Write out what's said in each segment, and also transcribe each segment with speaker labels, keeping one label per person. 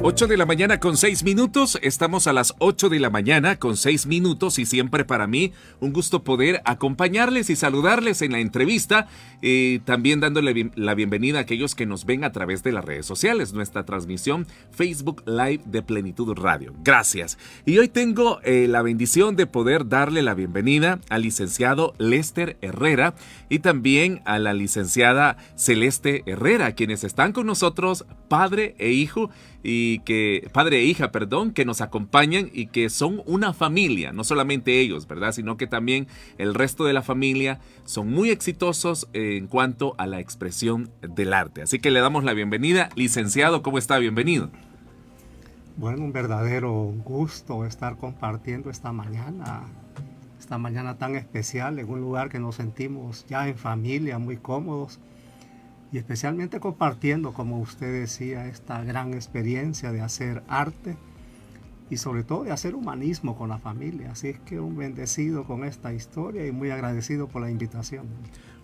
Speaker 1: 8 de la mañana con 6 minutos, estamos a las 8 de la mañana con 6 minutos y siempre para mí un gusto poder acompañarles y saludarles en la entrevista, también dándole la bienvenida a aquellos que nos ven a través de las redes sociales, nuestra transmisión Facebook Live de Plenitud Radio. Gracias. Y hoy tengo la bendición de poder darle la bienvenida al licenciado Lester Herrera y también a la licenciada Celeste Herrera, quienes están con nosotros, padre e hija, que nos acompañan y que son una familia, no solamente ellos, ¿verdad? Sino que también el resto de la familia son muy exitosos en cuanto a la expresión del arte. Así que le damos la bienvenida. Licenciado, ¿cómo está? Bienvenido.
Speaker 2: Bueno, un verdadero gusto estar compartiendo esta mañana tan especial en un lugar que nos sentimos ya en familia, muy cómodos. Y especialmente compartiendo, como usted decía, esta gran experiencia de hacer arte y sobre todo de hacer humanismo con la familia. Así es que un bendecido con esta historia y muy agradecido por la invitación.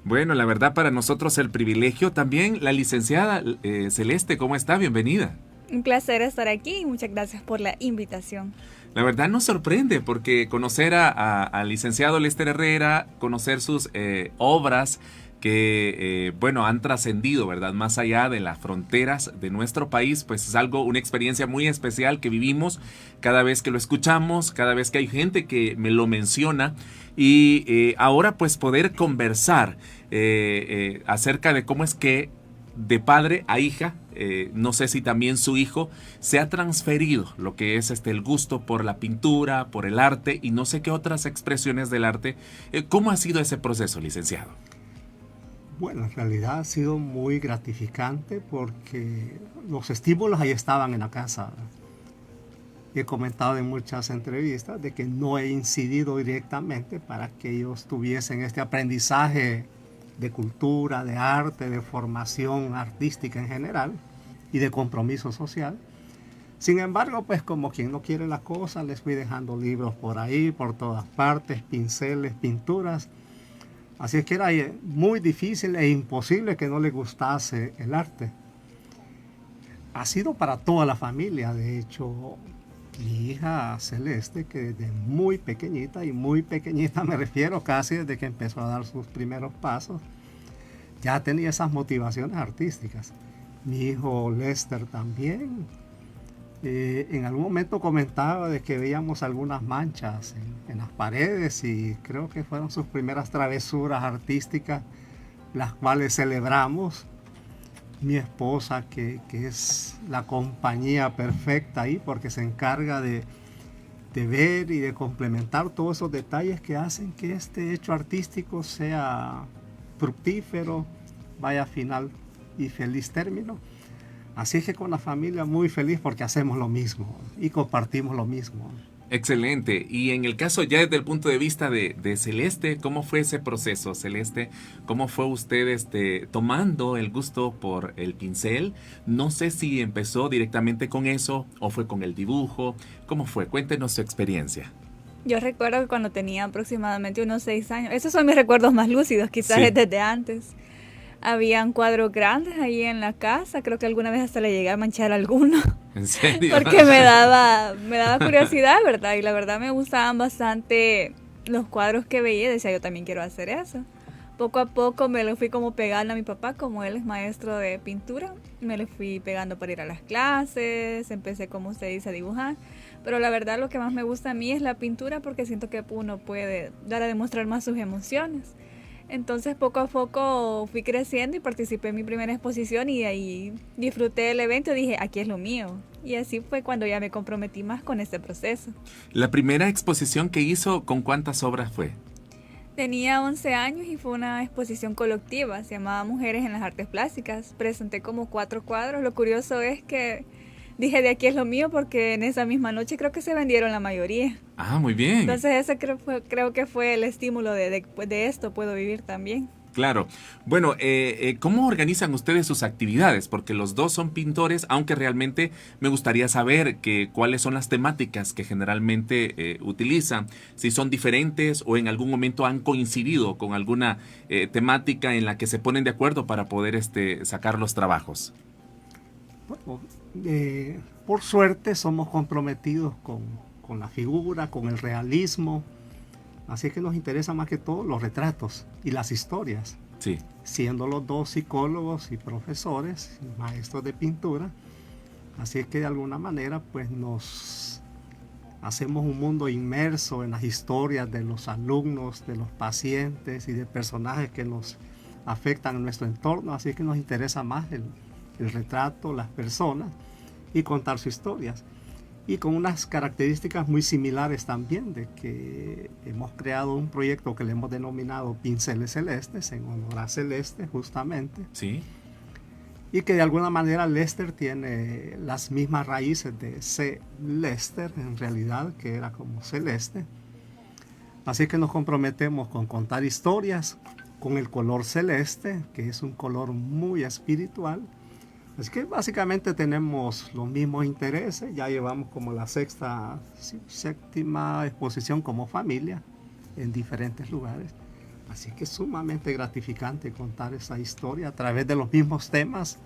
Speaker 1: Bueno, la verdad para nosotros el privilegio. También la licenciada Celeste, ¿cómo está? Bienvenida.
Speaker 3: Un placer estar aquí y muchas gracias por la invitación.
Speaker 1: La verdad nos sorprende porque conocer al licenciado Lester Herrera, conocer sus obras que, han trascendido, ¿verdad? Más allá de las fronteras de nuestro país, pues es una experiencia muy especial que vivimos cada vez que lo escuchamos, cada vez que hay gente que me lo menciona y ahora pues poder conversar acerca de cómo es que de padre a hija, no sé si también su hijo se ha transferido lo que es el gusto por la pintura, por el arte y no sé qué otras expresiones del arte. ¿Cómo ha sido ese proceso, licenciado?
Speaker 2: Bueno, en realidad ha sido muy gratificante porque los estímulos ahí estaban en la casa. He comentado en muchas entrevistas de que no he incidido directamente para que ellos tuviesen este aprendizaje de cultura, de arte, de formación artística en general y de compromiso social. Sin embargo, pues como quien no quiere la cosa, les fui dejando libros por ahí, por todas partes, pinceles, pinturas. Así es que era muy difícil e imposible que no le gustase el arte. Ha sido para toda la familia, de hecho, mi hija Celeste, que desde muy pequeñita, y muy pequeñita me refiero casi desde que empezó a dar sus primeros pasos, ya tenía esas motivaciones artísticas. Mi hijo Lester también. En algún momento comentaba de que veíamos algunas manchas en las paredes y creo que fueron sus primeras travesuras artísticas, las cuales celebramos. Mi esposa, que es la compañía perfecta ahí porque se encarga de ver y de complementar todos esos detalles que hacen que este hecho artístico sea fructífero, vaya a final y feliz término. Así es que con la familia muy feliz porque hacemos lo mismo y compartimos lo mismo.
Speaker 1: Excelente. Y en el caso ya desde el punto de vista de Celeste, ¿cómo fue ese proceso, Celeste? ¿Cómo fue usted tomando el gusto por el pincel? No sé si empezó directamente con eso o fue con el dibujo. ¿Cómo fue? Cuéntenos su experiencia.
Speaker 3: Yo recuerdo que cuando tenía aproximadamente unos 6 años, esos son mis recuerdos más lúcidos, quizás
Speaker 1: Sí.
Speaker 3: desde antes. Habían cuadros grandes ahí en la casa, creo que alguna vez hasta le llegué a manchar alguno.
Speaker 1: ¿En serio?
Speaker 3: Porque me daba curiosidad, ¿verdad? Y la verdad me gustaban bastante los cuadros que veía y decía yo también quiero hacer eso. Poco a poco me lo fui como pegando a mi papá, como él es maestro de pintura, me lo fui pegando para ir a las clases, empecé como usted dice a dibujar, pero la verdad lo que más me gusta a mí es la pintura porque siento que uno puede dar a demostrar más sus emociones. Entonces poco a poco fui creciendo y participé en mi primera exposición y ahí disfruté del evento y dije, aquí es lo mío. Y así fue cuando ya me comprometí más con este proceso.
Speaker 1: La primera exposición que hizo, ¿con cuántas obras fue?
Speaker 3: Tenía 11 años y fue una exposición colectiva, se llamaba Mujeres en las Artes Plásticas. Presenté como 4 cuadros. Lo curioso es que dije, de aquí es lo mío porque en esa misma noche creo que se vendieron la mayoría.
Speaker 1: Ah, muy bien.
Speaker 3: Entonces ese creo que fue el estímulo de esto puedo vivir también.
Speaker 1: Claro. Bueno, ¿cómo organizan ustedes sus actividades? Porque los dos son pintores, aunque realmente me gustaría saber cuáles son las temáticas que generalmente utilizan, si son diferentes o en algún momento han coincidido con alguna temática en la que se ponen de acuerdo para poder sacar los trabajos.
Speaker 2: Bueno, por suerte somos comprometidos con la figura, con el realismo, así que nos interesa más que todo los retratos y las historias.
Speaker 1: Sí.
Speaker 2: Siendo los dos psicólogos y profesores, maestros de pintura, así que de alguna manera pues nos hacemos un mundo inmerso en las historias de los alumnos, de los pacientes y de personajes que nos afectan en nuestro entorno, así que nos interesa más el retrato, las personas y contar sus historias. Y con unas características muy similares también, de que hemos creado un proyecto que le hemos denominado Pinceles Celestes, en honor a Celeste justamente.
Speaker 1: Sí.
Speaker 2: Y que de alguna manera Lester tiene las mismas raíces de Celester, en realidad, que era como celeste. Así que nos comprometemos con contar historias con el color celeste, que es un color muy espiritual. Es que básicamente tenemos los mismos intereses, ya llevamos como la séptima exposición como familia en diferentes lugares. Así que es sumamente gratificante contar esa historia a través de los mismos temas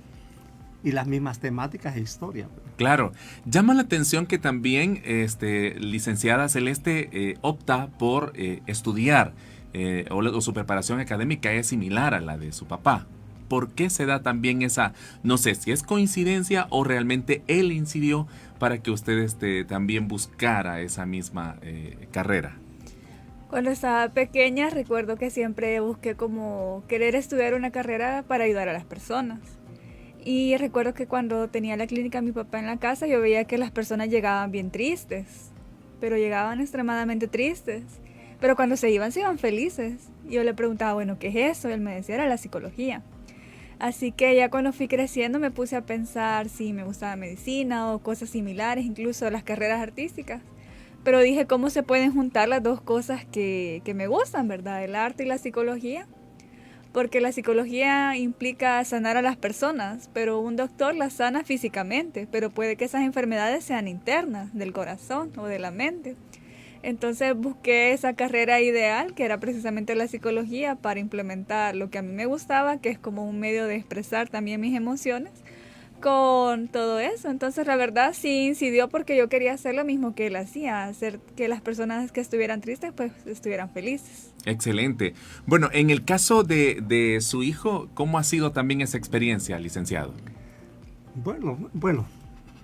Speaker 2: y las mismas temáticas e historias.
Speaker 1: Claro, llama la atención que también licenciada Celeste opta por estudiar o su preparación académica es similar a la de su papá. ¿Por qué se da también esa, no sé si es coincidencia o realmente él incidió para que usted también buscara esa misma carrera?
Speaker 3: Cuando estaba pequeña recuerdo que siempre busqué como querer estudiar una carrera para ayudar a las personas. Y recuerdo que cuando tenía la clínica mi papá en la casa yo veía que las personas llegaban bien tristes, pero llegaban extremadamente tristes. Pero cuando se iban felices. Yo le preguntaba, bueno, ¿qué es eso? Él me decía, era la psicología. Así que ya cuando fui creciendo me puse a pensar si me gustaba medicina o cosas similares, incluso las carreras artísticas. Pero dije, ¿cómo se pueden juntar las dos cosas que me gustan, verdad? El arte y la psicología. Porque la psicología implica sanar a las personas, pero un doctor las sana físicamente, pero puede que esas enfermedades sean internas, del corazón o de la mente. Entonces busqué esa carrera ideal, que era precisamente la psicología, para implementar lo que a mí me gustaba, que es como un medio de expresar también mis emociones, con todo eso. Entonces la verdad sí incidió porque yo quería hacer lo mismo que él hacía, hacer que las personas que estuvieran tristes pues estuvieran felices.
Speaker 1: Excelente. Bueno, en el caso de su hijo, ¿cómo ha sido también esa experiencia, licenciado?
Speaker 2: Bueno,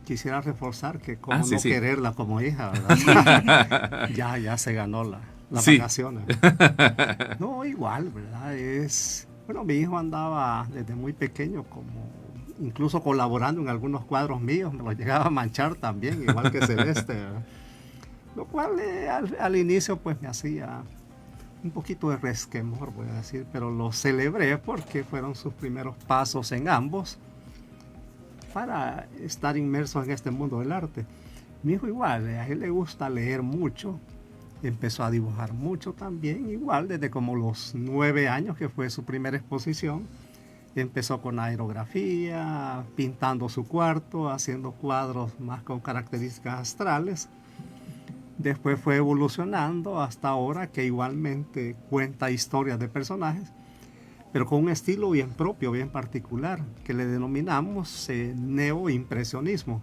Speaker 2: quisiera reforzar que como
Speaker 1: sí.
Speaker 2: quererla como hija, ¿verdad? ya se ganó las vacaciones. No, igual, ¿verdad? Bueno, mi hijo andaba desde muy pequeño incluso colaborando en algunos cuadros míos, me los llegaba a manchar también, igual que Celeste, ¿verdad? Lo cual al inicio pues me hacía un poquito de resquemor, voy a decir, pero lo celebré porque fueron sus primeros pasos en ambos para estar inmersos en este mundo del arte. Mi hijo igual, a él le gusta leer mucho, empezó a dibujar mucho también, igual desde como los 9 años que fue su primera exposición. Empezó con aerografía, pintando su cuarto, haciendo cuadros más con características astrales. Después fue evolucionando hasta ahora que igualmente cuenta historias de personajes, pero con un estilo bien propio, bien particular, que le denominamos neoimpresionismo,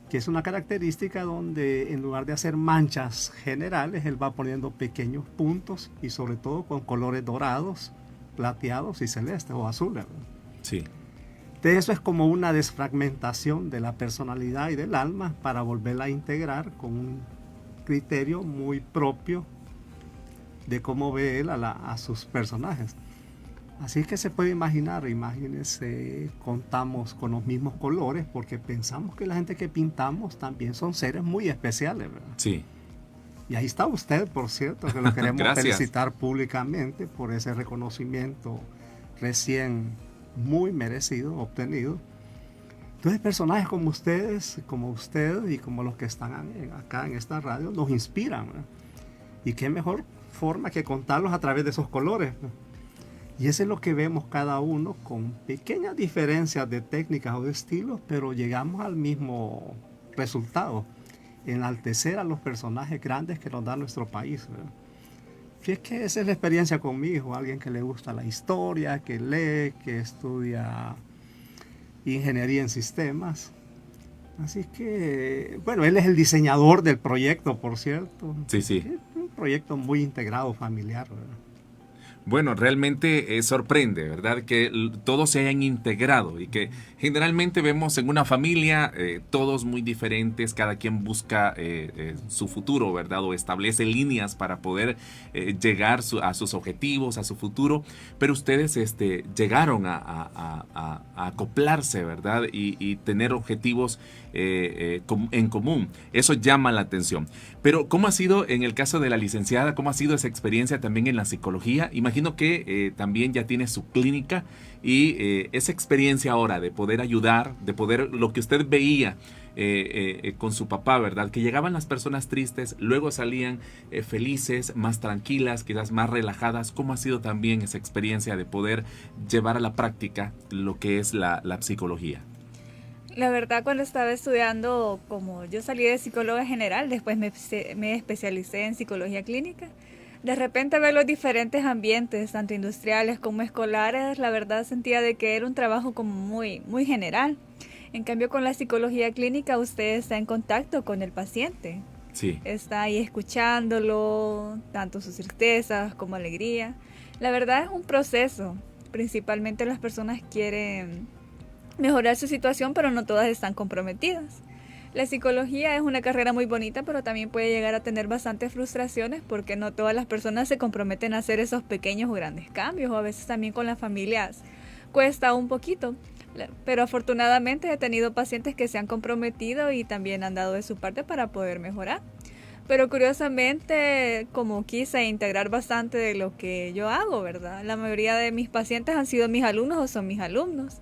Speaker 2: que es una característica donde en lugar de hacer manchas generales, él va poniendo pequeños puntos y sobre todo con colores dorados, plateados y celestes o azules.
Speaker 1: Sí.
Speaker 2: De eso es como una desfragmentación de la personalidad y del alma para volverla a integrar con un criterio muy propio de cómo ve él a sus personajes. Así que se puede imaginar, imagínense, contamos con los mismos colores porque pensamos que la gente que pintamos también son seres muy especiales, ¿verdad?
Speaker 1: Sí.
Speaker 2: Y ahí está usted, por cierto, que lo queremos
Speaker 1: Gracias.
Speaker 2: felicitar públicamente por ese reconocimiento recién muy merecido, obtenido. Entonces personajes como ustedes, como usted y como los que están acá en esta radio nos inspiran, ¿verdad? Y qué mejor forma que contarlos a través de esos colores, ¿verdad? Y eso es lo que vemos cada uno con pequeñas diferencias de técnicas o de estilos, pero llegamos al mismo resultado, enaltecer a los personajes grandes que nos da nuestro país, ¿verdad? Y es que esa es la experiencia con mi hijo, alguien que le gusta la historia, que lee, que estudia ingeniería en sistemas, Así que, bueno, él es el diseñador del proyecto, por cierto.
Speaker 1: Sí, sí.
Speaker 2: Es un proyecto muy integrado, familiar, ¿verdad?
Speaker 1: Bueno, realmente sorprende, ¿verdad? Que todos se hayan integrado y que generalmente vemos en una familia todos muy diferentes, cada quien busca su futuro, ¿verdad? O establece líneas para poder llegar a sus objetivos, a su futuro, pero ustedes llegaron a acoplarse, ¿verdad? Y tener objetivos en común. Eso llama la atención. Pero ¿cómo ha sido en el caso de la licenciada? ¿Cómo ha sido esa experiencia también en la psicología? Imagino que también ya tiene su clínica y esa experiencia ahora de poder ayudar, de poder, lo que usted veía con su papá, ¿verdad? Que llegaban las personas tristes, luego salían felices, más tranquilas, quizás más relajadas. ¿Cómo ha sido también esa experiencia de poder llevar a la práctica lo que es la psicología?
Speaker 3: La verdad, cuando estaba estudiando, como yo salí de psicóloga general, después me especialicé en psicología clínica. De repente ver los diferentes ambientes, tanto industriales como escolares, la verdad sentía de que era un trabajo como muy general. En cambio, con la psicología clínica usted está en contacto con el paciente.
Speaker 1: Sí.
Speaker 3: Está ahí escuchándolo, tanto sus tristezas como alegría. La verdad es un proceso. Principalmente las personas quieren mejorar su situación, pero no todas están comprometidas. La psicología es una carrera muy bonita, pero también puede llegar a tener bastantes frustraciones porque no todas las personas se comprometen a hacer esos pequeños o grandes cambios, o a veces también con las familias cuesta un poquito. Pero afortunadamente he tenido pacientes que se han comprometido y también han dado de su parte para poder mejorar. Pero curiosamente, como quise integrar bastante de lo que yo hago, ¿verdad? La mayoría de mis pacientes han sido mis alumnos o son mis alumnos.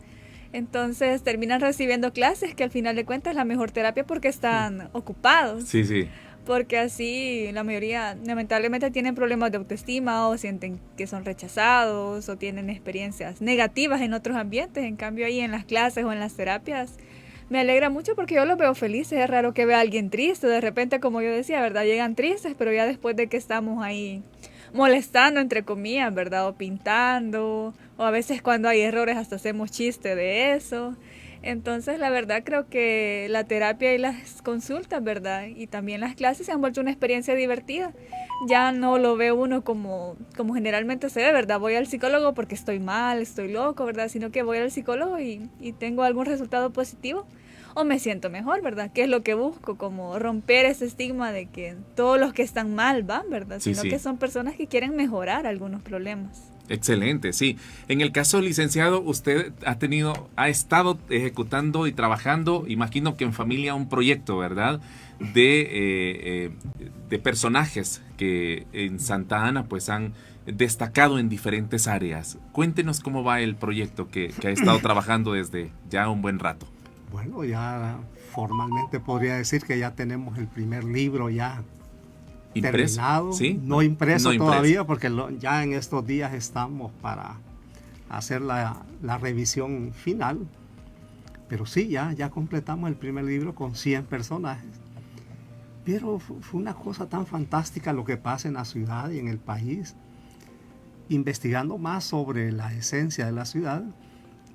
Speaker 3: Entonces terminan recibiendo clases que al final de cuentas es la mejor terapia porque están ocupados.
Speaker 1: Sí, sí.
Speaker 3: Porque así la mayoría lamentablemente tienen problemas de autoestima o sienten que son rechazados o tienen experiencias negativas en otros ambientes. En cambio ahí en las clases o en las terapias me alegra mucho porque yo los veo felices. Es raro que vea a alguien triste. De repente, como yo decía, ¿verdad? Llegan tristes, pero ya después de que estamos ahí molestando, entre comillas, ¿verdad? O pintando, o a veces cuando hay errores hasta hacemos chiste de eso. Entonces, la verdad creo que la terapia y las consultas, ¿verdad? Y también las clases se han vuelto una experiencia divertida. Ya no lo ve uno como generalmente se ve, ¿verdad? Voy al psicólogo porque estoy mal, estoy loco, ¿verdad? Sino que voy al psicólogo y tengo algún resultado positivo o me siento mejor, ¿verdad? ¿Qué es lo que busco? Como romper ese estigma de que todos los que están mal van, ¿verdad?
Speaker 1: Sí,
Speaker 3: Sino
Speaker 1: sí.
Speaker 3: que son personas que quieren mejorar algunos problemas.
Speaker 1: Excelente, sí. En el caso, licenciado, usted ha estado ejecutando y trabajando, imagino que en familia, un proyecto, ¿verdad? De personajes que en Santa Ana pues han destacado en diferentes áreas. Cuéntenos cómo va el proyecto que ha estado trabajando desde ya un buen rato.
Speaker 2: Bueno, ya formalmente podría decir que ya tenemos el primer libro ya
Speaker 1: ¿Impreso?
Speaker 2: terminado,
Speaker 1: ¿Sí?
Speaker 2: no impreso
Speaker 1: No impreso.
Speaker 2: todavía porque ya en estos días estamos para hacer la revisión final, pero sí, ya completamos el primer libro con 100 personajes. Pero fue una cosa tan fantástica lo que pasa en la ciudad y en el país. Investigando más sobre la esencia de la ciudad,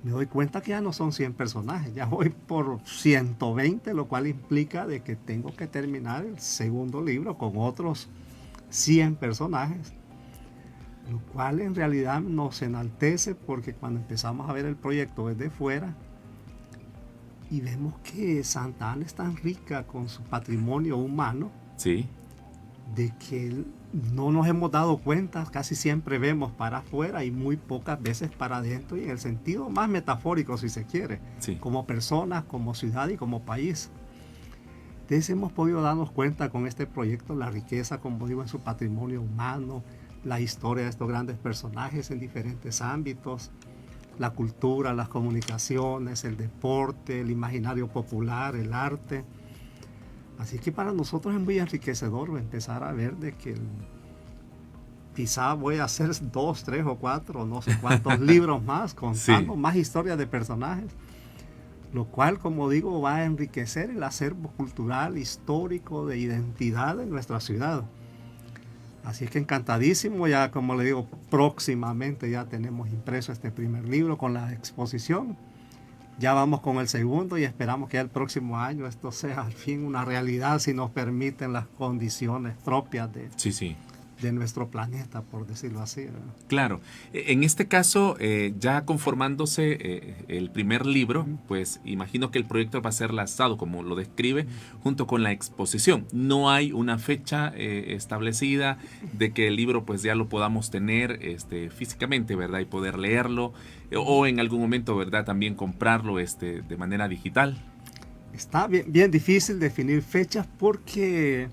Speaker 2: me doy cuenta que ya no son 100 personajes, ya voy por 120, lo cual implica de que tengo que terminar el segundo libro con otros 100 personajes, lo cual en realidad nos enaltece porque cuando empezamos a ver el proyecto desde fuera y vemos que Santa Ana es tan rica con su patrimonio humano,
Speaker 1: Sí.
Speaker 2: de que no nos hemos dado cuenta, casi siempre vemos para afuera y muy pocas veces para adentro, y en el sentido más metafórico si se quiere,
Speaker 1: Sí.
Speaker 2: como personas, como ciudad y como país. Entonces hemos podido darnos cuenta con este proyecto la riqueza, como digo, en su patrimonio humano, la historia de estos grandes personajes en diferentes ámbitos, la cultura, las comunicaciones, el deporte, el imaginario popular, el arte. Así que para nosotros es muy enriquecedor empezar a ver de que quizá voy a hacer 2, 3 o 4, no sé cuántos libros más, contando
Speaker 1: Sí.
Speaker 2: más historias de personajes, lo cual, como digo, va a enriquecer el acervo cultural, histórico, de identidad de nuestra ciudad. Así que encantadísimo, ya como le digo, próximamente ya tenemos impreso este primer libro con la exposición. Ya vamos con el segundo y esperamos que el próximo año esto sea al fin una realidad si nos permiten las condiciones propias
Speaker 1: Sí, sí.
Speaker 2: de nuestro planeta, por decirlo así, ¿verdad?
Speaker 1: Claro. En este caso, ya conformándose el primer libro, pues imagino que el proyecto va a ser lanzado, como lo describe, junto con la exposición. No hay una fecha establecida de que el libro pues ya lo podamos tener físicamente, ¿verdad? Y poder leerlo, o en algún momento, ¿verdad? También comprarlo de manera digital.
Speaker 2: Está bien, bien difícil definir fechas porque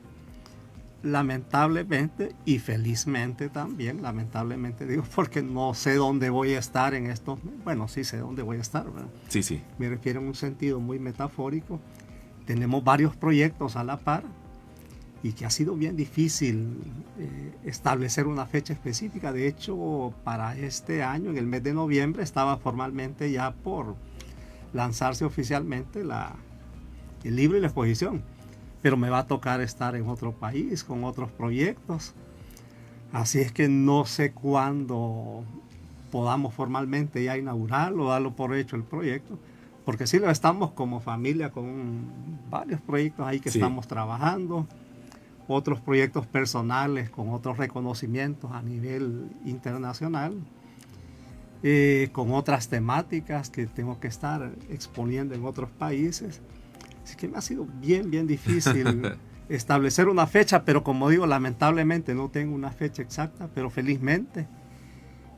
Speaker 2: lamentablemente y felizmente también, lamentablemente digo, porque no sé dónde voy a estar en estos, bueno, sí sé dónde voy a estar, ¿verdad?
Speaker 1: Sí, sí.
Speaker 2: Me refiero en un sentido muy metafórico. Tenemos varios proyectos a la par y que ha sido bien difícil establecer una fecha específica. De hecho, para este año, en el mes de noviembre, estaba formalmente ya por lanzarse oficialmente el libro y la exposición. Pero me va a tocar estar en otro país con otros proyectos. Así es que no sé cuándo podamos formalmente ya inaugurarlo, darlo por hecho el proyecto, porque sí lo estamos como familia con varios proyectos ahí que
Speaker 1: Sí.
Speaker 2: estamos trabajando, otros proyectos personales con otros reconocimientos a nivel internacional, con otras temáticas que tengo que estar exponiendo en otros países. Así que me ha sido bien, bien difícil establecer una fecha, pero como digo, lamentablemente no tengo una fecha exacta, pero felizmente,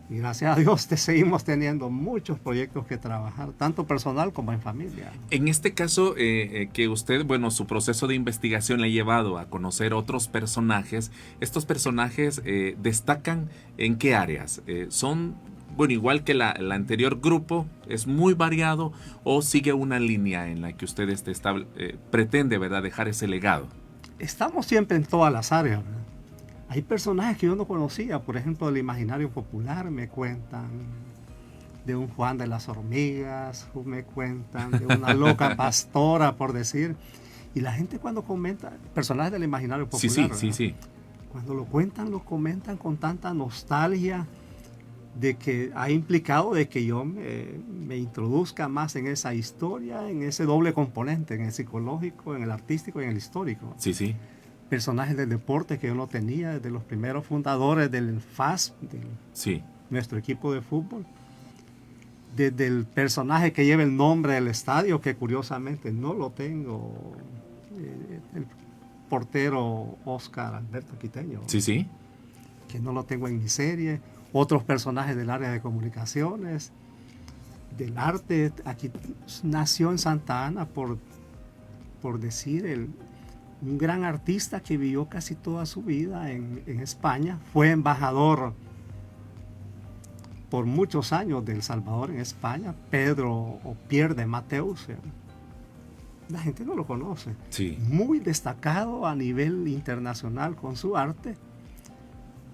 Speaker 2: y gracias a Dios, seguimos teniendo muchos proyectos que trabajar, tanto personal como en familia.
Speaker 1: En este caso, que usted, bueno, su proceso de investigación le ha llevado a conocer otros personajes, ¿estos personajes destacan en qué áreas? ¿Son, bueno, igual que el anterior grupo, es muy variado o sigue una línea en la que usted pretende, ¿verdad?, dejar ese legado?
Speaker 2: Estamos siempre en todas las áreas, ¿verdad? Hay personajes que yo no conocía, por ejemplo, del imaginario popular me cuentan de un Juan de las Hormigas, me cuentan de una loca pastora, por decir. Y la gente cuando comenta, personajes del imaginario popular,
Speaker 1: Sí, sí,
Speaker 2: ¿verdad?
Speaker 1: sí, sí.
Speaker 2: Cuando lo comentan con tanta nostalgia de que ha implicado de que yo me introduzca más en esa historia, en ese doble componente, en el psicológico, en el artístico y en el histórico.
Speaker 1: Sí, sí.
Speaker 2: Personajes del deporte que yo no tenía, desde los primeros fundadores del FAS,
Speaker 1: Sí.
Speaker 2: nuestro equipo de fútbol, desde el personaje que lleva el nombre del estadio, que curiosamente no lo tengo, el portero Oscar Alberto Quiteño,
Speaker 1: Sí, sí.
Speaker 2: que no lo tengo en mi serie, otros personajes del área de comunicaciones, del arte. Aquí nació en Santa Ana, por decir, un gran artista que vivió casi toda su vida en España, fue embajador por muchos años de El Salvador en España, Pedro o Pierre de Mateus. La gente no lo conoce.
Speaker 1: Sí.
Speaker 2: Muy destacado a nivel internacional con su arte,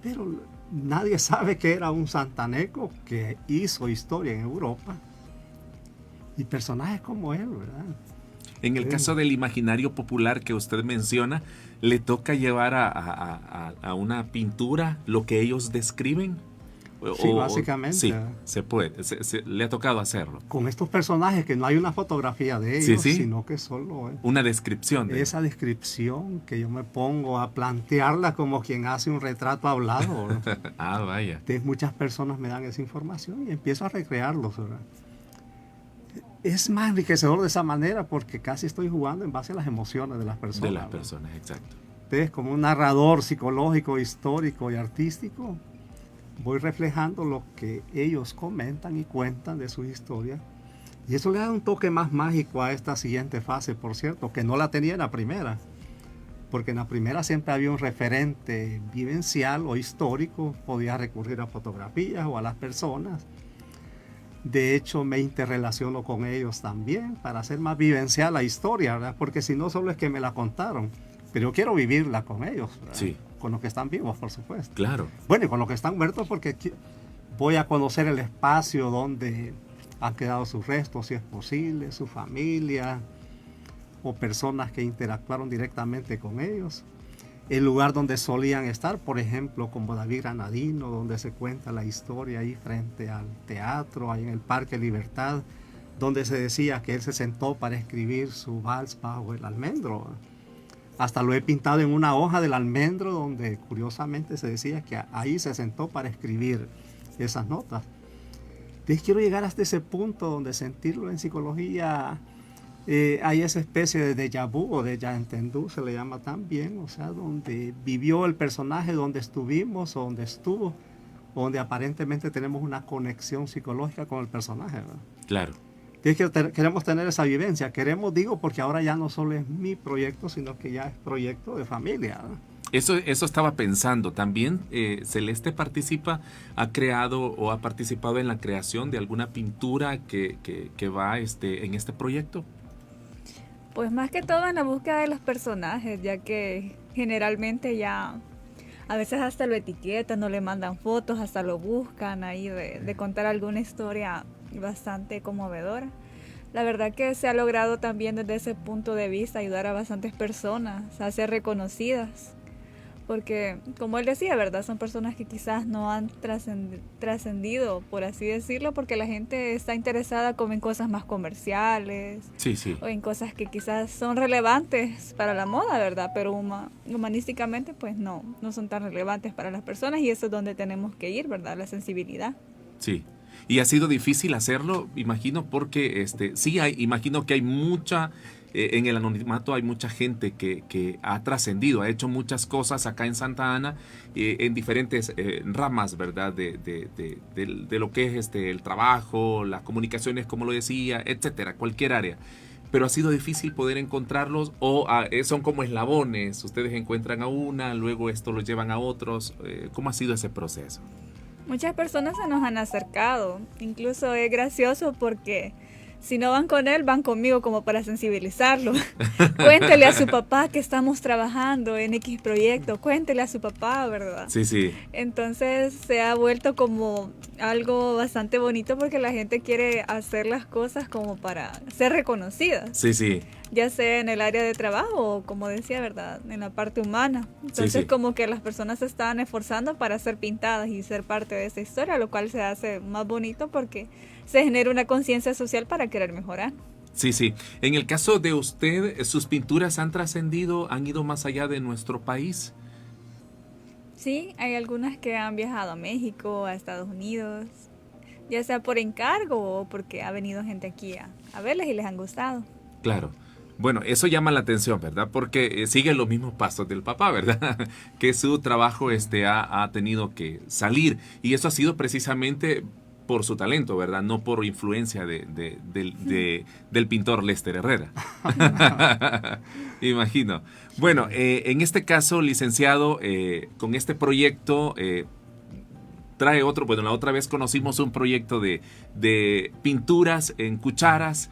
Speaker 2: pero nadie sabe que era un santaneco que hizo historia en Europa. Y personajes como él, ¿verdad?
Speaker 1: En el caso del imaginario popular que usted menciona, ¿le toca llevar a una pintura lo que ellos describen?
Speaker 2: Sí, básicamente.
Speaker 1: Sí, se puede, le ha tocado hacerlo.
Speaker 2: Con estos personajes que no hay una fotografía de ellos,
Speaker 1: Sí, sí.
Speaker 2: sino que solo
Speaker 1: Una descripción.
Speaker 2: esa descripción que yo me pongo a plantearla como quien hace un retrato hablado, ¿no?
Speaker 1: Ah, vaya.
Speaker 2: Entonces muchas personas me dan esa información y empiezo a recrearlos, ¿verdad? Es más enriquecedor de esa manera porque casi estoy jugando en base a las emociones de las personas.
Speaker 1: De las
Speaker 2: ¿verdad?
Speaker 1: personas, exacto.
Speaker 2: Entonces, como un narrador psicológico, histórico y artístico, voy reflejando lo que ellos comentan y cuentan de su historia. Y eso le da un toque más mágico a esta siguiente fase, por cierto, que no la tenía en la primera. Porque en la primera siempre había un referente vivencial o histórico, podía recurrir a fotografías o a las personas. De hecho, me interrelaciono con ellos también para hacer más vivencial la historia, ¿verdad? Porque si no, solo es que me la contaron. Pero yo quiero vivirla con ellos, ¿verdad?
Speaker 1: Sí.
Speaker 2: Con los que están vivos, por supuesto.
Speaker 1: Claro.
Speaker 2: Bueno, y con los que están muertos porque voy a conocer el espacio donde han quedado sus restos, si es posible, su familia o personas que interactuaron directamente con ellos. El lugar donde solían estar, por ejemplo, como David Granadino, donde se cuenta la historia ahí frente al teatro, ahí en el Parque Libertad, donde se decía que él se sentó para escribir su vals bajo el almendro. Hasta lo he pintado en una hoja del almendro donde curiosamente se decía que ahí se sentó para escribir esas notas. Entonces quiero llegar hasta ese punto donde sentirlo en psicología, hay esa especie de déjà vu o déjà entendu, se le llama también, o sea, donde vivió el personaje, donde estuvimos o donde estuvo, donde aparentemente tenemos una conexión psicológica con el personaje, ¿verdad?
Speaker 1: Claro.
Speaker 2: Queremos tener esa vivencia, digo, porque ahora ya no solo es mi proyecto, sino que ya es proyecto de familia, ¿verdad?
Speaker 1: Eso estaba pensando. También Celeste ha creado o ha participado en la creación de alguna pintura que va en este proyecto.
Speaker 3: Pues más que todo en la búsqueda de los personajes, ya que generalmente ya a veces hasta lo etiquetan, no le mandan fotos, hasta lo buscan ahí de contar alguna historia bastante conmovedora. La verdad que se ha logrado también desde ese punto de vista ayudar a bastantes personas a ser reconocidas. Porque, como él decía, ¿verdad? Son personas que quizás no han trascendido, por así decirlo, porque la gente está interesada como en cosas más comerciales.
Speaker 1: Sí, sí.
Speaker 3: O en cosas que quizás son relevantes para la moda, ¿verdad? Pero humanísticamente, pues no son tan relevantes para las personas y eso es donde tenemos que ir, ¿verdad? La sensibilidad.
Speaker 1: Sí. Y ha sido difícil hacerlo, imagino, porque imagino que hay mucha... en el anonimato hay mucha gente que ha trascendido, ha hecho muchas cosas acá en Santa Ana en diferentes ramas, ¿verdad? De lo que es el trabajo, las comunicaciones, como lo decía, etcétera, cualquier área. Pero ha sido difícil poder encontrarlos o son como eslabones. Ustedes encuentran a una, luego esto lo llevan a otros. ¿Cómo ha sido ese proceso?
Speaker 3: Muchas personas se nos han acercado. Incluso es gracioso porque... si no van con él, van conmigo como para sensibilizarlo. Cuéntele a su papá que estamos trabajando en X proyecto. Cuéntele a su papá, ¿verdad?
Speaker 1: Sí, sí.
Speaker 3: Entonces se ha vuelto como algo bastante bonito porque la gente quiere hacer las cosas como para ser reconocidas.
Speaker 1: Sí, sí.
Speaker 3: Ya sea en el área de trabajo o, como decía, ¿verdad? En la parte humana. Entonces
Speaker 1: Sí, sí.
Speaker 3: como que las personas se están esforzando para ser pintadas y ser parte de esa historia, lo cual se hace más bonito porque se genera una conciencia social para querer mejorar.
Speaker 1: Sí, sí. En el caso de usted, ¿sus pinturas han trascendido, han ido más allá de nuestro país?
Speaker 3: Sí, hay algunas que han viajado a México, a Estados Unidos, ya sea por encargo o porque ha venido gente aquí a verlas y les han gustado.
Speaker 1: Claro. Bueno, eso llama la atención, ¿verdad? Porque sigue los mismos pasos del papá, ¿verdad? Que su trabajo ha tenido que salir. Y eso ha sido precisamente por su talento, ¿verdad? No por influencia del pintor Lester Herrera. Imagino. Bueno, en este caso, licenciado, con este proyecto trae otro. Bueno, la otra vez conocimos un proyecto de pinturas en cucharas,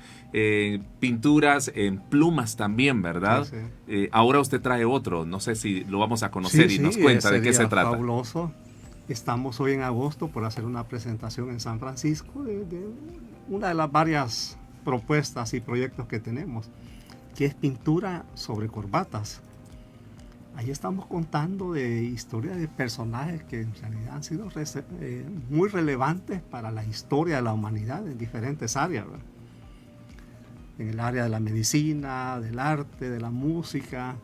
Speaker 1: pinturas en plumas también, ¿verdad?
Speaker 2: Sí, sí.
Speaker 1: Ahora usted trae otro. No sé si lo vamos a conocer y nos cuenta de qué se trata.
Speaker 2: Fabuloso. Estamos hoy en agosto por hacer una presentación en San Francisco de una de las varias propuestas y proyectos que tenemos, que es pintura sobre corbatas. Ahí estamos contando de historias de personajes que en realidad han sido muy relevantes para la historia de la humanidad en diferentes áreas, ¿verdad? En el área de la medicina, del arte, de la música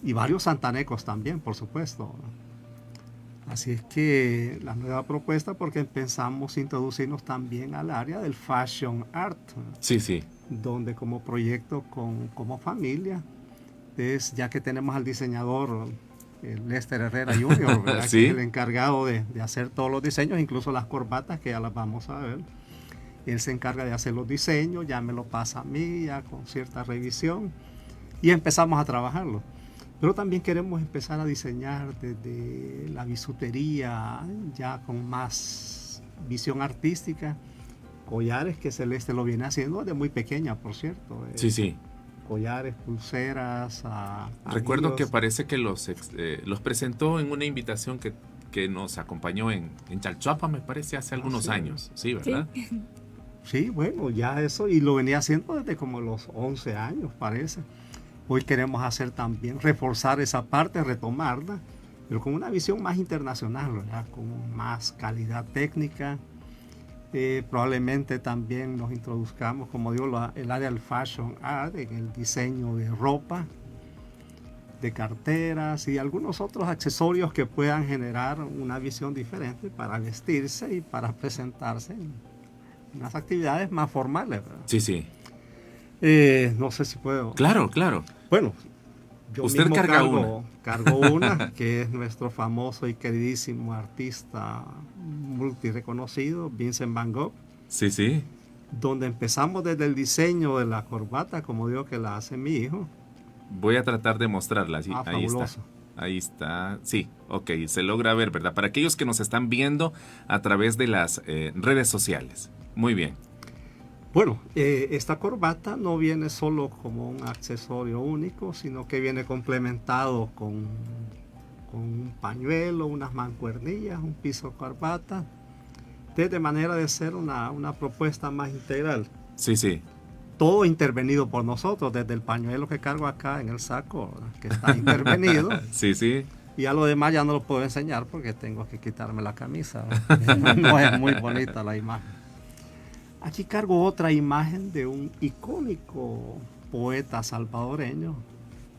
Speaker 2: y varios santanecos también, por supuesto. Así es que la nueva propuesta, porque pensamos introducirnos también al área del fashion art.
Speaker 1: Sí, sí.
Speaker 2: Donde como proyecto como familia, ya que tenemos al diseñador Lester Herrera Jr., ¿verdad?
Speaker 1: Sí.
Speaker 2: Que es el encargado de hacer todos los diseños, incluso las corbatas que ya las vamos a ver. Él se encarga de hacer los diseños, ya me lo pasa a mí, ya con cierta revisión, y empezamos a trabajarlo. Pero también queremos empezar a diseñar desde la bisutería, ya con más visión artística, collares que Celeste lo viene haciendo desde muy pequeña, por cierto.
Speaker 1: Sí, sí.
Speaker 2: Collares, pulseras.
Speaker 1: Recuerdo
Speaker 2: anillos.
Speaker 1: que parece que los presentó en una invitación que nos acompañó en Chalchuapa, me parece, hace algunos
Speaker 2: sí.
Speaker 1: años. Sí, ¿verdad?
Speaker 3: Sí.
Speaker 2: Sí, bueno, ya eso, y lo venía haciendo desde como los 11 años, parece. Hoy queremos hacer también, reforzar esa parte, retomarla, pero con una visión más internacional, ¿verdad? Con más calidad técnica Probablemente también nos introduzcamos, como digo, el área del fashion art, en el diseño de ropa, de carteras y algunos otros accesorios que puedan generar una visión diferente para vestirse y para presentarse en unas actividades más formales, ¿verdad?
Speaker 1: Sí, sí.
Speaker 2: No sé si puedo.
Speaker 1: Claro, claro.
Speaker 2: Bueno, yo
Speaker 1: Usted
Speaker 2: mismo
Speaker 1: carga
Speaker 2: cargo una, que es nuestro famoso y queridísimo artista multireconocido, Vincent Van Gogh,
Speaker 1: Sí, sí.
Speaker 2: donde empezamos desde el diseño de la corbata, como digo que la hace mi hijo.
Speaker 1: Voy a tratar de mostrarla. Sí, ahí
Speaker 2: Fabuloso.
Speaker 1: está. Ahí está. Sí, ok, se logra ver, ¿verdad? Para aquellos que nos están viendo a través de las redes sociales. Muy bien.
Speaker 2: Bueno, esta corbata no viene solo como un accesorio único, sino que viene complementado con un pañuelo, unas mancuernillas, un piso corbata, de manera de ser una propuesta más integral.
Speaker 1: Sí, sí.
Speaker 2: Todo intervenido por nosotros, desde el pañuelo que cargo acá en el saco, que está intervenido,
Speaker 1: Sí, sí.
Speaker 2: y a lo demás ya no lo puedo enseñar porque tengo que quitarme la camisa. No es muy bonita la imagen. Aquí cargo otra imagen de un icónico poeta salvadoreño,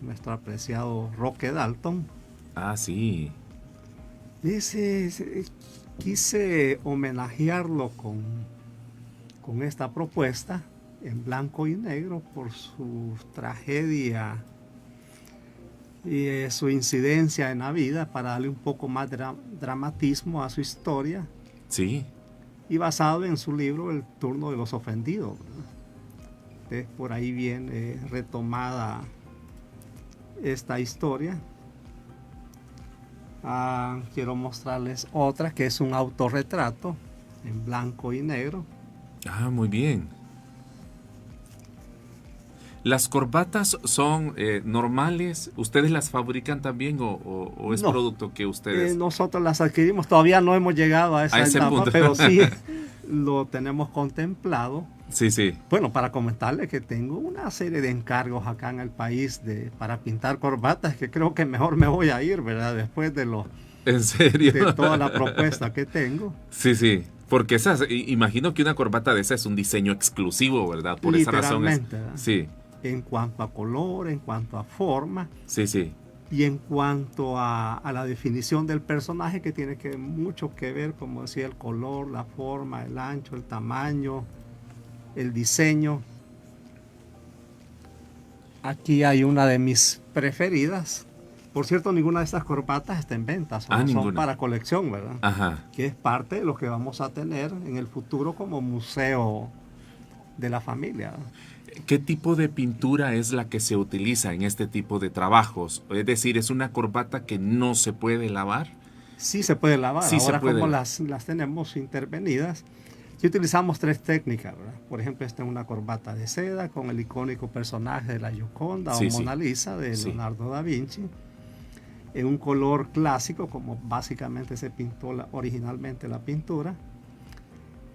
Speaker 2: nuestro apreciado Roque Dalton.
Speaker 1: Ah, sí.
Speaker 2: Quise homenajearlo con esta propuesta en blanco y negro por su tragedia y su incidencia en la vida, para darle un poco más dramatismo a su historia,
Speaker 1: Sí.
Speaker 2: y basado en su libro El turno de los ofendidos, ¿verdad? Entonces, por ahí viene retomada esta historia. Quiero mostrarles otra que es un autorretrato en blanco y negro.
Speaker 1: Ah, muy bien. ¿Las corbatas son normales? ¿Ustedes las fabrican también o es
Speaker 2: No.
Speaker 1: producto que ustedes...?
Speaker 2: Nosotros las adquirimos, todavía no hemos llegado a esa
Speaker 1: ese
Speaker 2: etapa,
Speaker 1: punto.
Speaker 2: pero sí lo tenemos contemplado.
Speaker 1: Sí, sí.
Speaker 2: Bueno, para comentarles que tengo una serie de encargos acá en el país para pintar corbatas, que creo que mejor me voy a ir, ¿verdad? Después de
Speaker 1: ¿En serio?
Speaker 2: de toda la propuesta que tengo.
Speaker 1: Sí, sí. Porque imagino que una corbata de esa es un diseño exclusivo, ¿verdad? Por esa razón es...
Speaker 2: Literalmente, ¿verdad?
Speaker 1: Sí,
Speaker 2: En cuanto a color, en cuanto a forma
Speaker 1: sí, sí.
Speaker 2: y en cuanto a la definición del personaje, que tiene mucho que ver, como decía, el color, la forma, el ancho, el tamaño, el diseño. Aquí hay una de mis preferidas. Por cierto, ninguna de estas corbatas está en venta, son
Speaker 1: ninguna.
Speaker 2: para colección, ¿verdad?
Speaker 1: Ajá.
Speaker 2: Que es parte de lo que vamos a tener en el futuro como museo de la familia.
Speaker 1: ¿Qué tipo de pintura es la que se utiliza en este tipo de trabajos? Es decir, ¿es una corbata que no se puede lavar?
Speaker 2: Sí se puede lavar.
Speaker 1: Sí se
Speaker 2: Ahora
Speaker 1: puede
Speaker 2: como
Speaker 1: lavar.
Speaker 2: las tenemos intervenidas, sí utilizamos 3 técnicas, ¿verdad? Por ejemplo, esta es una corbata de seda con el icónico personaje de la Gioconda
Speaker 1: Sí,
Speaker 2: o
Speaker 1: sí.
Speaker 2: Mona Lisa de
Speaker 1: Sí.
Speaker 2: Leonardo da Vinci, en un color clásico, como básicamente se pintó originalmente la pintura.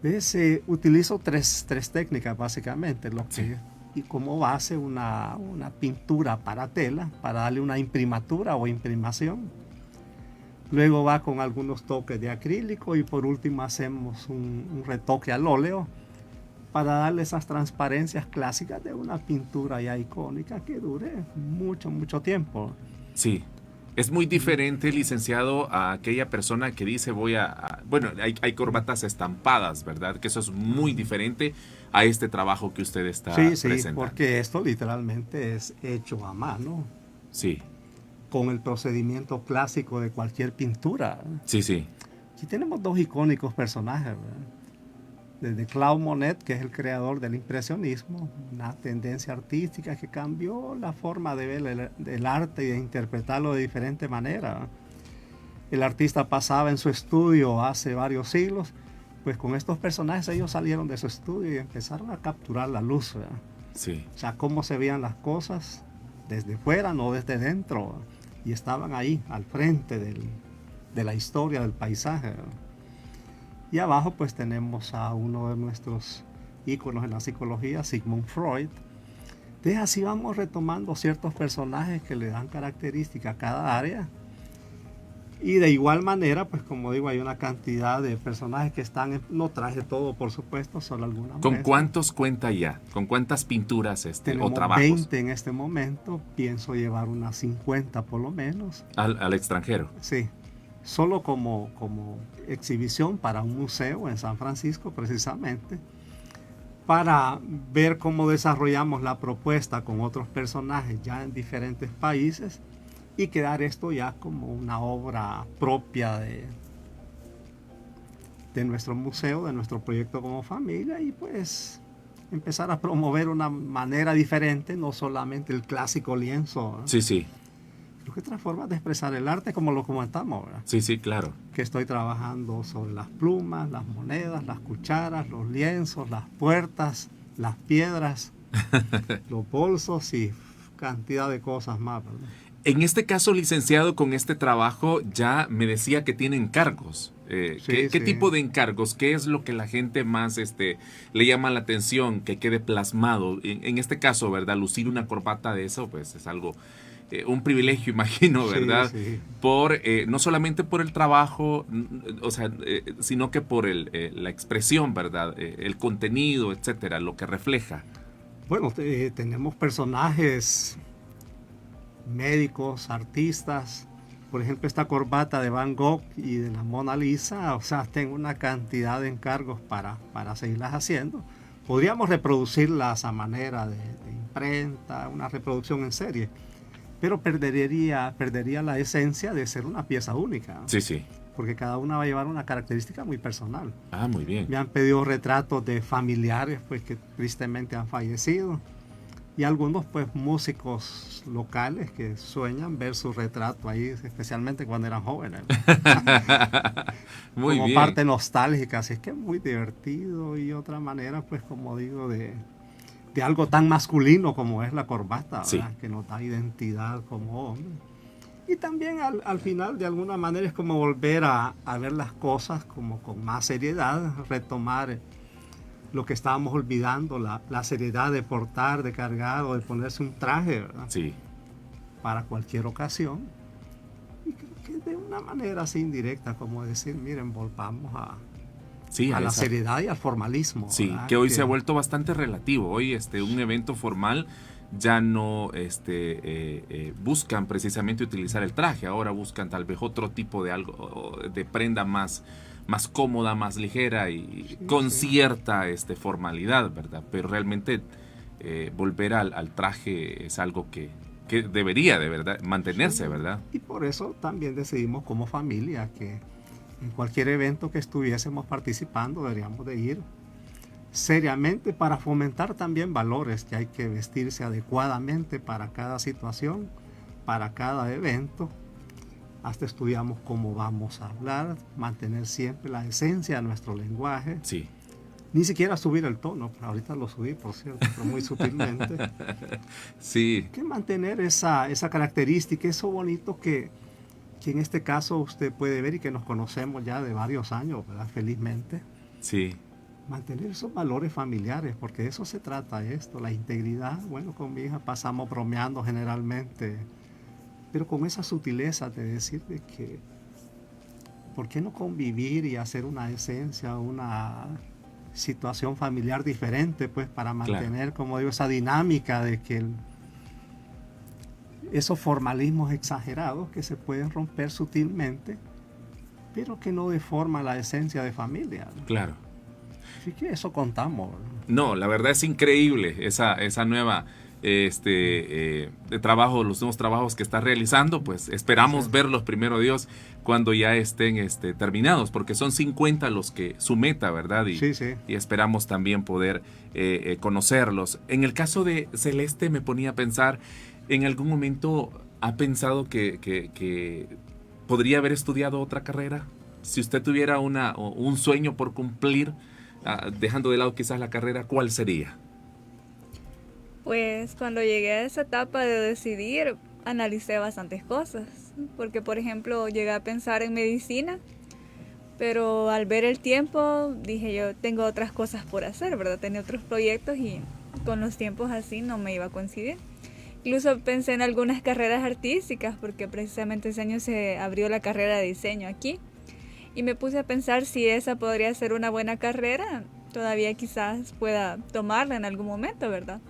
Speaker 2: ¿Ves? Utilizo tres técnicas básicamente, y como base una pintura para tela, para darle una imprimatura o imprimación. Luego va con algunos toques de acrílico y por último hacemos un retoque al óleo para darle esas transparencias clásicas de una pintura ya icónica que dure mucho, mucho tiempo.
Speaker 1: Sí. Es muy diferente, licenciado, a aquella persona que dice bueno, hay corbatas estampadas, ¿verdad? Que eso es muy diferente a este trabajo que usted está
Speaker 2: Sí,
Speaker 1: presentando.
Speaker 2: porque esto literalmente es hecho a mano,
Speaker 1: Sí,
Speaker 2: con el procedimiento clásico de cualquier pintura.
Speaker 1: sí, sí.
Speaker 2: Aquí tenemos 2 icónicos personajes, ¿verdad? Desde Claude Monet, que es el creador del impresionismo, una tendencia artística que cambió la forma de ver el arte y de interpretarlo de diferente manera. El artista pasaba en su estudio hace varios siglos, pues con estos personajes ellos salieron de su estudio y empezaron a capturar la luz, ¿verdad?
Speaker 1: Sí,
Speaker 2: O sea, cómo se veían las cosas desde fuera, no desde dentro, ¿verdad? Y estaban ahí, al frente de la historia del paisaje, ¿verdad? Y abajo pues tenemos a uno de nuestros íconos en la psicología, Sigmund Freud. Entonces así vamos retomando ciertos personajes que le dan característica a cada área Y de igual manera, pues como digo, hay una cantidad de personajes que están, no traje todo, por supuesto, solo algunas.
Speaker 1: ¿Con cuántos cuenta ya? ¿Con cuántas pinturas
Speaker 2: Tenemos
Speaker 1: o trabajos?
Speaker 2: 20 en este momento, pienso llevar unas 50 por lo menos.
Speaker 1: Al extranjero.
Speaker 2: Sí, solo como exhibición para un museo en San Francisco precisamente, para ver cómo desarrollamos la propuesta con otros personajes ya en diferentes países y quedar esto ya como una obra propia de nuestro museo, de nuestro proyecto como familia, y pues empezar a promover una manera diferente, no solamente el clásico lienzo, ¿no?
Speaker 1: Sí, sí.
Speaker 2: Creo que otras formas de expresar el arte, como lo comentamos, ¿verdad?
Speaker 1: Sí, sí, claro.
Speaker 2: Que estoy trabajando sobre las plumas, las monedas, las cucharas, los lienzos, las puertas, las piedras, los bolsos y cantidad de cosas más, ¿verdad?
Speaker 1: En este caso, licenciado, con este trabajo ya me decía que tiene encargos. ¿Qué
Speaker 2: Sí.
Speaker 1: tipo de encargos? ¿Qué es lo que la gente más le llama la atención que quede plasmado? En este caso, ¿verdad? Lucir una corbata de eso, pues es algo, un privilegio, imagino, ¿verdad?
Speaker 2: Sí.
Speaker 1: Por, no solamente por el trabajo, o sea, sino que por la expresión, ¿verdad? El contenido, etcétera, lo que refleja.
Speaker 2: Bueno, tenemos personajes médicos, artistas. Por ejemplo, esta corbata de Van Gogh y de la Mona Lisa, o sea, tengo una cantidad de encargos para seguirlas haciendo. Podríamos reproducirlas a manera de imprenta, una reproducción en serie, pero perdería la esencia de ser una pieza única.
Speaker 1: Sí, sí.
Speaker 2: Porque cada una va a llevar una característica muy personal.
Speaker 1: Ah, muy bien.
Speaker 2: Me han pedido retratos de familiares pues, que tristemente han fallecido. Y algunos pues músicos locales que sueñan ver su retrato ahí, especialmente cuando eran jóvenes.
Speaker 1: Muy
Speaker 2: como
Speaker 1: bien.
Speaker 2: parte nostálgica, así es que es muy divertido y otra manera pues como digo de algo tan masculino como es la corbata,
Speaker 1: Sí.
Speaker 2: ¿verdad? Que nos da identidad como hombre. Y también al final de alguna manera es como volver a ver las cosas como con más seriedad, retomar lo que estábamos olvidando, la seriedad de portar, de cargar o de ponerse un traje, ¿verdad?
Speaker 1: Sí.
Speaker 2: Para cualquier ocasión. Y creo que de una manera así indirecta, como decir, miren, volvamos a la seriedad y al formalismo.
Speaker 1: Sí,
Speaker 2: ¿verdad?
Speaker 1: que hoy se ha vuelto bastante relativo. Hoy un evento formal ya no buscan precisamente utilizar el traje, ahora buscan tal vez otro tipo de algo, de prenda más cómoda, más ligera y con cierta formalidad, ¿verdad? Pero realmente volver al traje es algo que debería de verdad mantenerse, ¿verdad?
Speaker 2: Y por eso también decidimos como familia que en cualquier evento que estuviésemos participando deberíamos de ir seriamente para fomentar también valores, que hay que vestirse adecuadamente para cada situación, para cada evento. Hasta estudiamos cómo vamos a hablar, mantener siempre la esencia de nuestro lenguaje.
Speaker 1: Sí.
Speaker 2: Ni siquiera subir el tono, ahorita lo subí, por cierto, pero muy sutilmente.
Speaker 1: Sí.
Speaker 2: Que mantener esa característica, eso bonito que en este caso usted puede ver y que nos conocemos ya de varios años, ¿verdad? Felizmente.
Speaker 1: Sí.
Speaker 2: Mantener esos valores familiares, porque de eso se trata esto, la integridad. Bueno, con mi hija pasamos bromeando generalmente, pero con esa sutileza de decir de que, ¿por qué no convivir y hacer una esencia, una situación familiar diferente, pues para mantener, como digo, esa dinámica de que esos formalismos exagerados que se pueden romper sutilmente, pero que no deforma la esencia de familia, ¿no?
Speaker 1: Claro.
Speaker 2: Así que eso contamos.
Speaker 1: No, la verdad es increíble esa nueva de trabajo, los nuevos trabajos que está realizando, pues esperamos verlos primero Dios cuando ya estén terminados, porque son 50 los que su meta, ¿verdad? Y, y esperamos también poder conocerlos. En el caso de Celeste me ponía a pensar, ¿en algún momento ha pensado que podría haber estudiado otra carrera? Si usted tuviera un sueño por cumplir, dejando de lado quizás la carrera, ¿cuál sería?
Speaker 3: Pues cuando llegué a esa etapa de decidir, analicé bastantes cosas, porque por ejemplo llegué a pensar en medicina, pero al ver el tiempo dije yo tengo otras cosas por hacer, ¿verdad? Tenía otros proyectos y con los tiempos así no me iba a coincidir. Incluso pensé en algunas carreras artísticas, porque precisamente ese año se abrió la carrera de diseño aquí. Y me puse a pensar si esa podría ser una buena carrera. Todavía quizás pueda tomarla en algún momento, ¿verdad?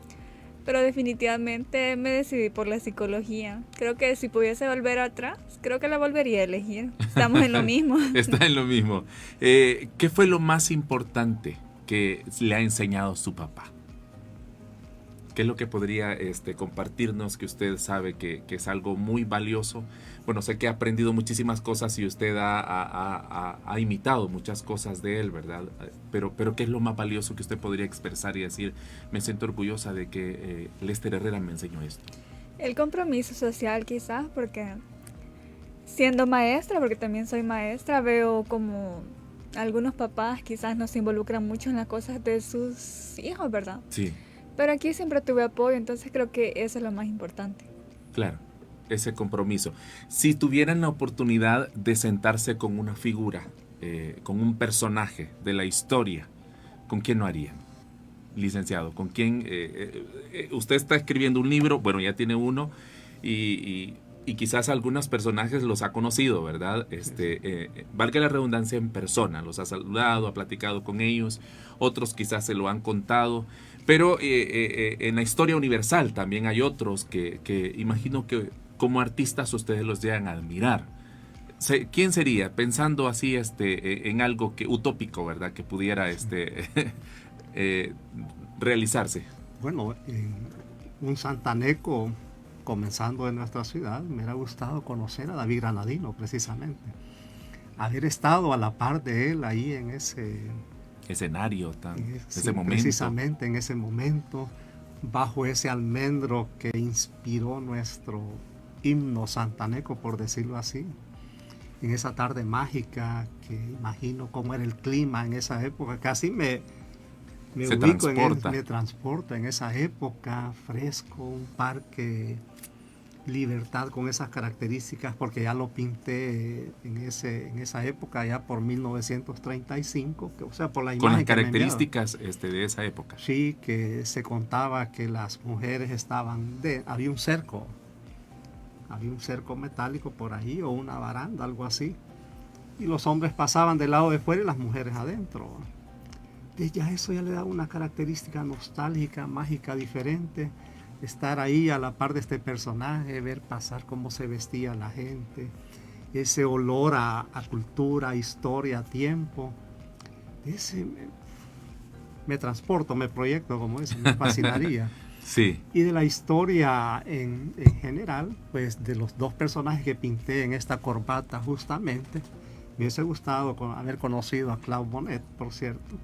Speaker 3: Pero definitivamente me decidí por la psicología. Creo que si pudiese volver atrás, creo que la volvería a elegir. Estamos en lo mismo.
Speaker 1: Está en lo mismo. ¿Qué fue lo más importante que le ha enseñado su papá? ¿Qué es lo que podría compartirnos que usted sabe que es algo muy valioso? Bueno, sé que ha aprendido muchísimas cosas y usted ha imitado muchas cosas de él, ¿verdad? Pero ¿qué es lo más valioso que usted podría expresar y decir, me siento orgullosa de que Lester Herrera me enseñó esto?
Speaker 3: El compromiso social quizás, porque siendo maestra, porque también soy maestra, veo como algunos papás quizás no se involucran mucho en las cosas de sus hijos, ¿verdad?
Speaker 1: Sí.
Speaker 3: Pero aquí siempre tuve apoyo, entonces creo que eso es lo más importante.
Speaker 1: Claro, ese compromiso. Si tuvieran la oportunidad de sentarse con una figura, con un personaje de la historia, ¿con quién lo harían? Licenciado, ¿con quién? Usted está escribiendo un libro, bueno, ya tiene uno, y quizás algunos personajes los ha conocido, ¿verdad? Valga la redundancia, en persona, los ha saludado, ha platicado con ellos, otros quizás se lo han contado, pero en la historia universal también hay otros que imagino que como artistas ustedes los llegan a admirar. ¿Quién sería? Pensando así en algo utópico, ¿verdad? Que pudiera realizarse.
Speaker 2: Bueno, un santaneco comenzando en nuestra ciudad, me hubiera gustado conocer a David Granadino, precisamente. Haber estado a la par de él ahí en ese
Speaker 1: escenario, ese momento.
Speaker 2: Precisamente en ese momento, bajo ese almendro que inspiró nuestro himno santaneco, por decirlo así. En esa tarde mágica, que imagino cómo era el clima en esa época, casi me transporta en esa época, fresco, un parque Libertad con esas características, porque ya lo pinté en esa época, ya por 1935, o sea, por la imagen.
Speaker 1: Con las características de esa época.
Speaker 2: Sí, que se contaba que las mujeres había un cerco metálico por ahí, o una baranda, algo así, y los hombres pasaban del lado de fuera y las mujeres adentro. Ya eso ya le da una característica nostálgica, mágica, diferente. Estar ahí a la par de este personaje, ver pasar cómo se vestía la gente, ese olor a cultura, historia, tiempo. Me transporto, me proyecto, como eso, me fascinaría.
Speaker 1: Sí.
Speaker 2: Y de la historia en general, pues de los dos personajes que pinté en esta corbata justamente, me hubiese gustado haber conocido a Claude Monet, por cierto,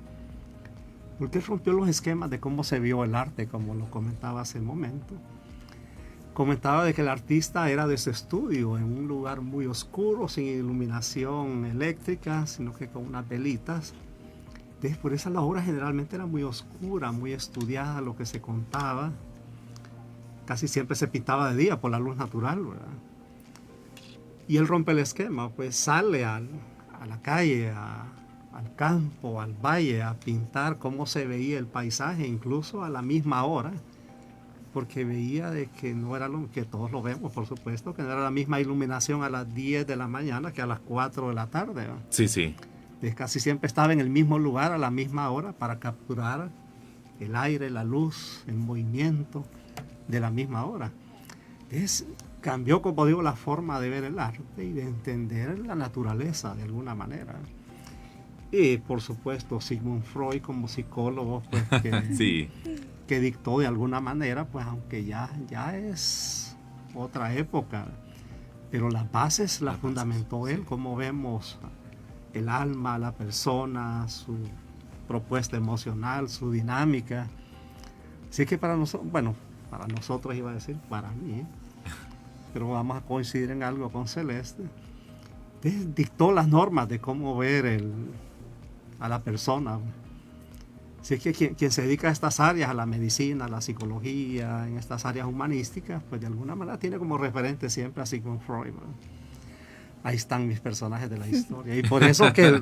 Speaker 2: porque rompió los esquemas de cómo se vio el arte, como lo comentaba hace un momento. Comentaba de que el artista era de ese estudio, en un lugar muy oscuro, sin iluminación eléctrica, sino que con unas velitas. Entonces, por eso la obra generalmente era muy oscura, muy estudiada, lo que se contaba. Casi siempre se pintaba de día por la luz natural, ¿verdad? Y él rompe el esquema, pues sale a la calle, al campo, al valle, a pintar cómo se veía el paisaje, incluso a la misma hora, porque veía de que no era lo que todos lo vemos, por supuesto, que no era la misma iluminación a las 10 de la mañana que a las 4 de la tarde, ¿no?
Speaker 1: Sí, sí.
Speaker 2: Entonces, casi siempre estaba en el mismo lugar a la misma hora para capturar el aire, la luz, el movimiento de la misma hora. Entonces, cambió, como digo, la forma de ver el arte y de entender la naturaleza de alguna manera. Y por supuesto Sigmund Freud como psicólogo, pues,
Speaker 1: sí,
Speaker 2: que dictó de alguna manera, pues aunque ya es otra época, pero las bases las fundamentó él, como vemos el alma, la persona, su propuesta emocional, su dinámica. Así que para nosotros iba a decir, para mí, pero vamos a coincidir en algo con Celeste, dictó las normas de cómo ver a la persona. Así que quien se dedica a estas áreas, a la medicina, a la psicología, en estas áreas humanísticas, pues de alguna manera tiene como referente siempre a Sigmund Freud, ¿verdad? Ahí están mis personajes de la historia. Y por eso que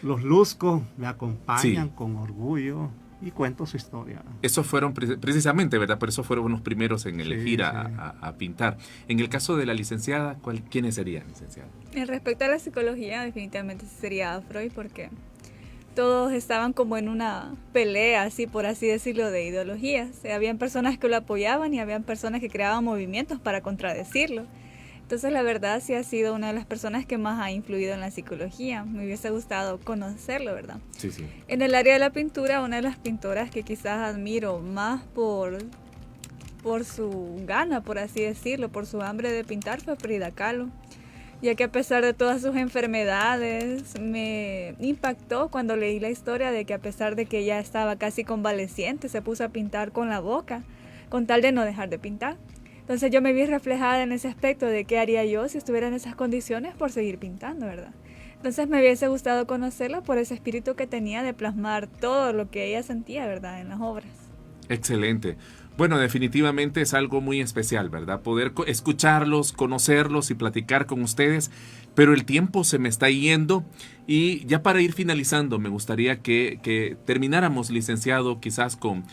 Speaker 2: los luzco, me acompañan con orgullo, y cuento su historia.
Speaker 1: Esos fueron precisamente, ¿verdad? Por eso fueron los primeros en elegir
Speaker 2: Sí.
Speaker 1: a pintar. En el caso de la licenciada, ¿quiénes serían, licenciada?
Speaker 3: En respecto a la psicología, definitivamente sería Freud, porque todos estaban como en una pelea, así por así decirlo, de ideologías. Habían personas que lo apoyaban y habían personas que creaban movimientos para contradecirlo. Entonces, la verdad, sí ha sido una de las personas que más ha influido en la psicología. Me hubiese gustado conocerlo, ¿verdad?
Speaker 1: Sí, sí.
Speaker 3: En el área de la pintura, una de las pintoras que quizás admiro más por su gana, por así decirlo, por su hambre de pintar, fue Frida Kahlo. Ya que a pesar de todas sus enfermedades, me impactó cuando leí la historia de que a pesar de que ella estaba casi convaleciente, se puso a pintar con la boca, con tal de no dejar de pintar. Entonces yo me vi reflejada en ese aspecto de qué haría yo si estuviera en esas condiciones por seguir pintando, ¿verdad? Entonces me hubiese gustado conocerla por ese espíritu que tenía de plasmar todo lo que ella sentía, ¿verdad?, en las obras.
Speaker 1: Excelente. Bueno, definitivamente es algo muy especial, ¿verdad? Poder escucharlos, conocerlos y platicar con ustedes, pero el tiempo se me está yendo y ya para ir finalizando me gustaría que termináramos, licenciado, quizás con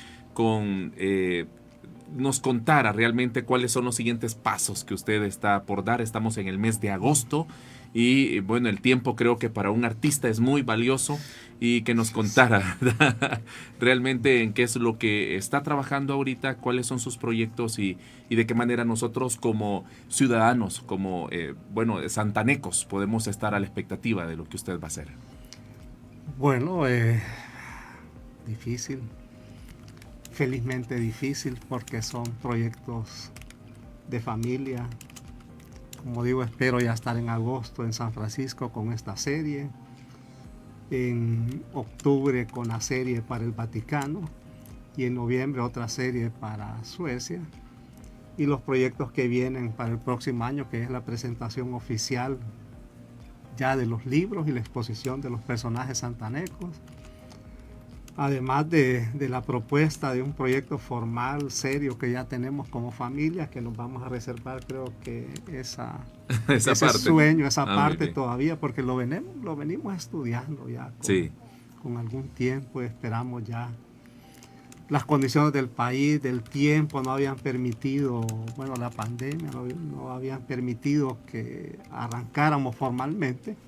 Speaker 1: nos contara realmente cuáles son los siguientes pasos que usted está por dar. Estamos en el mes de agosto y bueno, el tiempo creo que para un artista es muy valioso y que nos contara, ¿verdad? Realmente en qué es lo que está trabajando ahorita, cuáles son sus proyectos y de qué manera nosotros como ciudadanos, como santanecos, podemos estar a la expectativa de lo que usted va a hacer.
Speaker 2: Bueno, difícil. Felizmente difícil porque son proyectos de familia. Como digo, espero ya estar en agosto en San Francisco con esta serie, en octubre con la serie para el Vaticano y en noviembre otra serie para Suecia, y los proyectos que vienen para el próximo año, que es la presentación oficial ya de los libros y la exposición de los personajes santanecos. Además de la propuesta de un proyecto formal, serio, que ya tenemos como familia, que nos vamos a reservar, creo que ese parte. Sueño, esa parte todavía, porque lo venimos estudiando ya con algún tiempo. Esperamos ya. Las condiciones del país, del tiempo, no habían permitido, la pandemia no habían permitido que arrancáramos formalmente.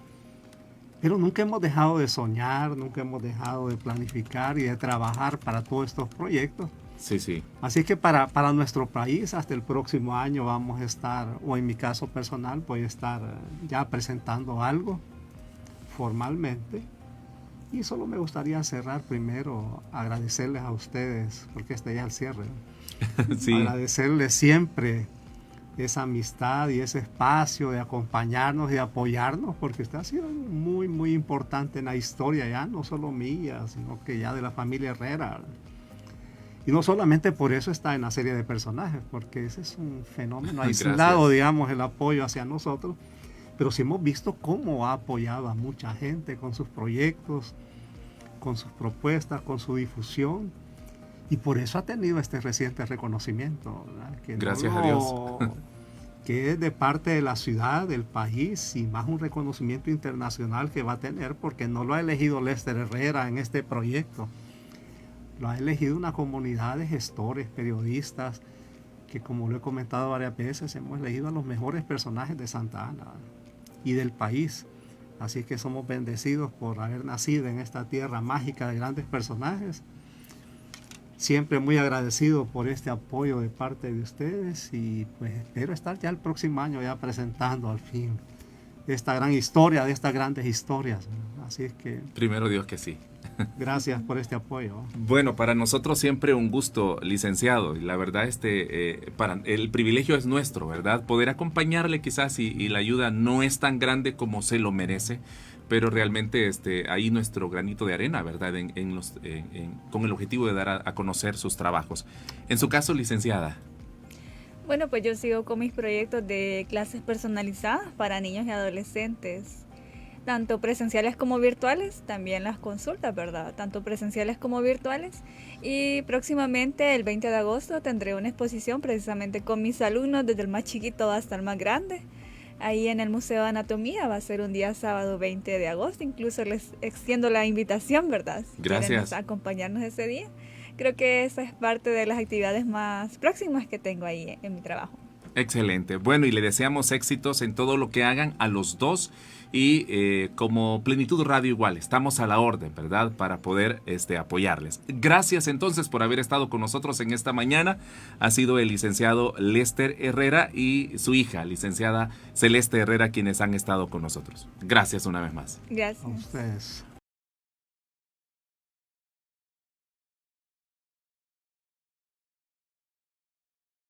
Speaker 2: Pero nunca hemos dejado de soñar, nunca hemos dejado de planificar y de trabajar para todos estos proyectos.
Speaker 1: Sí, sí.
Speaker 2: Así que para nuestro país, hasta el próximo año vamos a estar, o en mi caso personal, voy a estar ya presentando algo formalmente. Y solo me gustaría cerrar primero, agradecerles a ustedes, porque este ya es el cierre.
Speaker 1: Sí.
Speaker 2: Agradecerles siempre esa amistad y ese espacio de acompañarnos y de apoyarnos, porque usted ha sido muy, muy importante en la historia ya, no solo mía, sino que ya de la familia Herrera. Y no solamente por eso está en la serie de personajes, porque ese es un fenómeno aislado, digamos, el apoyo hacia nosotros, pero sí hemos visto cómo ha apoyado a mucha gente con sus proyectos, con sus propuestas, con su difusión. Y por eso ha tenido este reciente reconocimiento, ¿verdad?
Speaker 1: Gracias a Dios.
Speaker 2: Que es de parte de la ciudad, del país, y más un reconocimiento internacional que va a tener, porque no lo ha elegido Lester Herrera en este proyecto. Lo ha elegido una comunidad de gestores, periodistas, que como lo he comentado varias veces, hemos elegido a los mejores personajes de Santa Ana y del país. Así que somos bendecidos por haber nacido en esta tierra mágica de grandes personajes. Siempre muy agradecido por este apoyo de parte de ustedes y pues espero estar ya el próximo año ya presentando al fin esta gran historia, de estas grandes historias. Así es que...
Speaker 1: Primero Dios que sí.
Speaker 2: Gracias por este apoyo.
Speaker 1: Bueno, para nosotros siempre un gusto, licenciado. Y la verdad, el privilegio es nuestro, ¿verdad? Poder acompañarle quizás y la ayuda no es tan grande como se lo merece, pero realmente ahí nuestro granito de arena, ¿verdad? Con el objetivo de dar a conocer sus trabajos. En su caso, licenciada.
Speaker 3: Bueno, pues yo sigo con mis proyectos de clases personalizadas para niños y adolescentes, tanto presenciales como virtuales, también las consultas, ¿verdad? Tanto presenciales como virtuales. Y próximamente, el 20 de agosto, tendré una exposición precisamente con mis alumnos, desde el más chiquito hasta el más grande, ahí en el Museo de Anatomía. Va a ser un día sábado 20 de agosto. Incluso les extiendo la invitación, ¿verdad? Si
Speaker 1: Gracias.
Speaker 3: quieren acompañarnos ese día. Creo que esa es parte de las actividades más próximas que tengo ahí en mi trabajo.
Speaker 1: Excelente. Bueno, y le deseamos éxitos en todo lo que hagan a los dos. Y como Plenitud Radio igual, estamos a la orden, ¿verdad? Para poder apoyarles. Gracias entonces por haber estado con nosotros en esta mañana. Ha sido el licenciado Lester Herrera y su hija, licenciada Celeste Herrera, quienes han estado con nosotros. Gracias una vez más.
Speaker 3: Gracias.
Speaker 2: A ustedes.